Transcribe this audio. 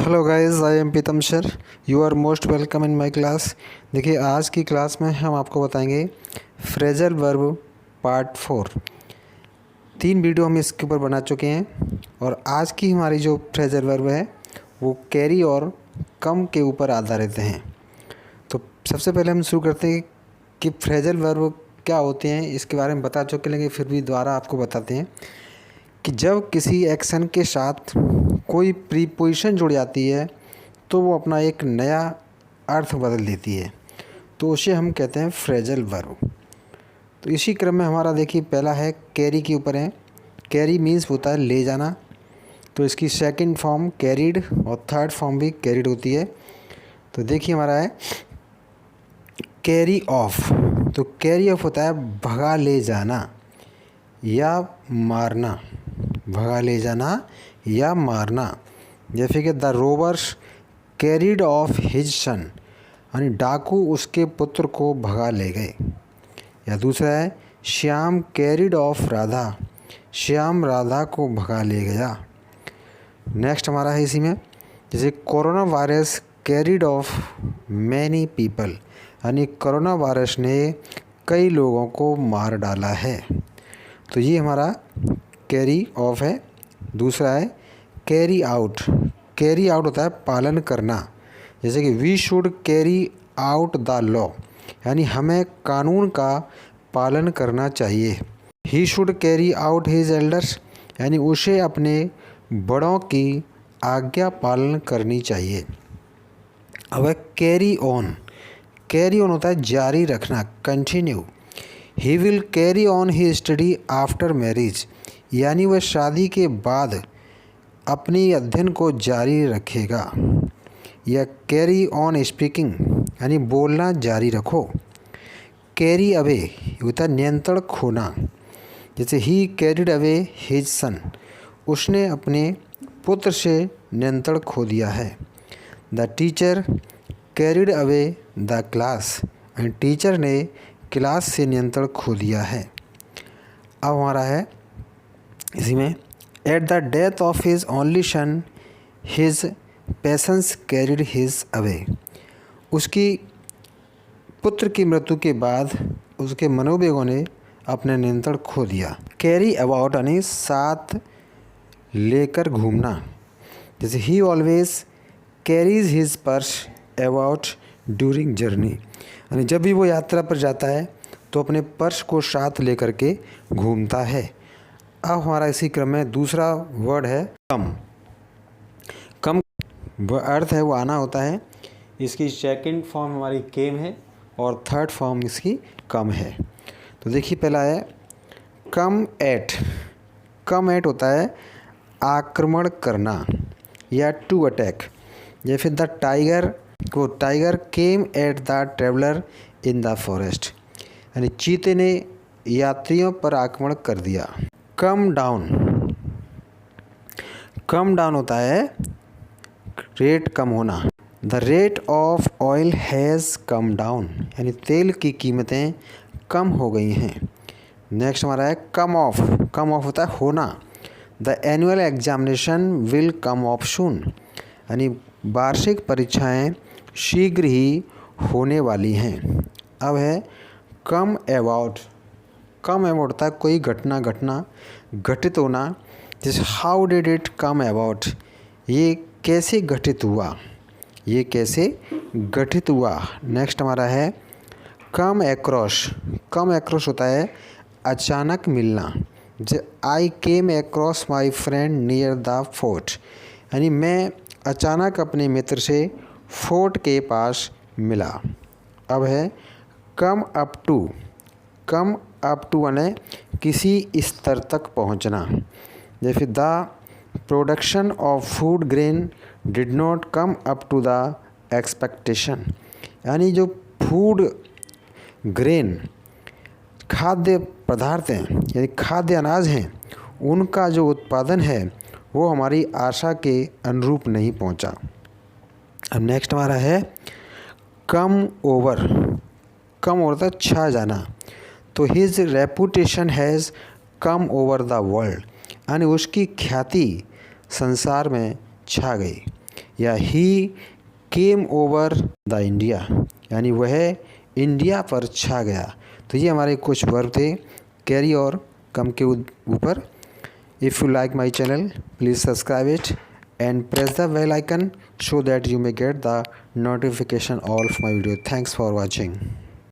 Hello guys, I am Pitam sir. You are most welcome in my class. देखिए, आज की class में हम आपको बताएंगे फ्रेजल वर्ब पार्ट 4। 3 वीडियो हम इसके ऊपर बना चुके हैं और आज की हमारी जो फ्रेजल वर्ब है वो कैरी और कम के ऊपर आधारित हैं। तो सबसे पहले हम शुरू करते हैं कि फ्रेजल वर्ब क्या होते हैं। इसके बारे में बता चुके, लेकिन फिर भी दोबारा आपको बताते हैं कि जब किसी एक्शन के साथ कोई प्रीपोजिशन जुड़ जाती है तो वो अपना एक नया अर्थ बदल देती है, तो उसे हम कहते हैं फ्रेजल वर्ब। तो इसी क्रम में हमारा देखिए पहला है कैरी के ऊपर है। कैरी मीन्स होता है ले जाना, तो इसकी सेकंड फॉर्म कैरिड और थर्ड फॉर्म भी कैरिड होती है। तो देखिए हमारा है कैरी ऑफ। तो कैरी ऑफ होता है भगा ले जाना या मारना, भगा ले जाना या मारना। जैसे कि the robbers carried of his son, यानी डाकू उसके पुत्र को भगा ले गए। या दूसरा है श्याम कैरिड ऑफ राधा, श्याम राधा को भगा ले गया। नेक्स्ट हमारा है इसी में, जैसे corona virus carried of many people, यानी कोरोना वायरस ने कई लोगों को मार डाला है। तो ये हमारा कैरी ऑफ है। दूसरा है कैरी आउट। कैरी आउट होता है पालन करना, जैसे कि we should carry out the law, यानी हमें कानून का पालन करना चाहिए। He should carry out his elders, यानी उसे अपने बड़ों की आज्ञा पालन करनी चाहिए। अब है कैरी ऑन। कैरी ऑन होता है जारी रखना, continue. He will carry on he study after marriage, यानी वह शादी के बाद अपनी अध्ययन को जारी रखेगा। या कैरी ऑन स्पीकिंग, यानी बोलना जारी रखो। कैरी अवे होता है नियंत्रण खोना, जैसे ही कैरिड अवे हिज सन, उसने अपने पुत्र से नियंत्रण खो दिया है। The teacher carried away the class, and teacher ने क्लास से नियंत्रण खो दिया है। अब हमारा है इसी में at the death of his only son his patience carried his away, उसकी पुत्र की मृत्यु के बाद उसके मनोवेगों ने अपने नियंत्रण खो दिया। कैरी अबाउट यानी साथ लेकर घूमना, जैसे ही always carries his purse about during journey, यानी जब भी वो यात्रा पर जाता है तो अपने पर्स को साथ लेकर के घूमता है। अब हमारा इसी क्रम में दूसरा वर्ड है कम। कम अर्थ है वो आना होता है। इसकी सेकंड फॉर्म हमारी केम है और थर्ड फॉर्म इसकी कम है। तो देखिए पहला है कम एट। कम एट होता है आक्रमण करना या टू अटैक। जैसे the tiger came at the traveller in the forest, यानी चीते ने यात्रियों पर आक्रमण कर दिया। Come down. कम डाउन होता है रेट कम होना। The rate of oil has come down, यानी तेल की कीमतें कम हो गई हैं। नेक्स्ट हमारा है कम ऑफ। कम ऑफ होता है होना। The annual examination will come off soon, यानी वार्षिक परीक्षाएं शीघ्र ही होने वाली हैं। अब है कम अबाउट। कम अबाउट होता है कोई घटना घटित होना, जैसे how did it come about, ये कैसे घटित हुआ, ये कैसे घटित हुआ। नेक्स्ट हमारा है कम एक्रॉस। कम एक्रॉस होता है अचानक मिलना, जैसे I came across my friend near the fort, यानी मैं अचानक अपने मित्र से फोर्ट के पास मिला। अब है come up to. Come up to यानी किसी स्तर तक पहुंचना, जैसे the production of food grain did not come up to the expectation, यानी जो फूड ग्रेन खाद्य पदार्थ हैं यानी खाद्य अनाज हैं, उनका जो उत्पादन है वो हमारी आशा के अनुरूप नहीं पहुंचा। अब नेक्स्ट हमारा है कम ओवर। कम ओवर था छा जाना। तो his reputation has come over the world, यानी उसकी ख्याति संसार में छा गई। या ही केम ओवर द इंडिया, यानी वह इंडिया पर छा गया। तो ये हमारे कुछ वर्ब थे कैरी और कम के ऊपर। If you like my channel please subscribe it and press the bell icon so that you may get the notification all of my video. Thanks for watching.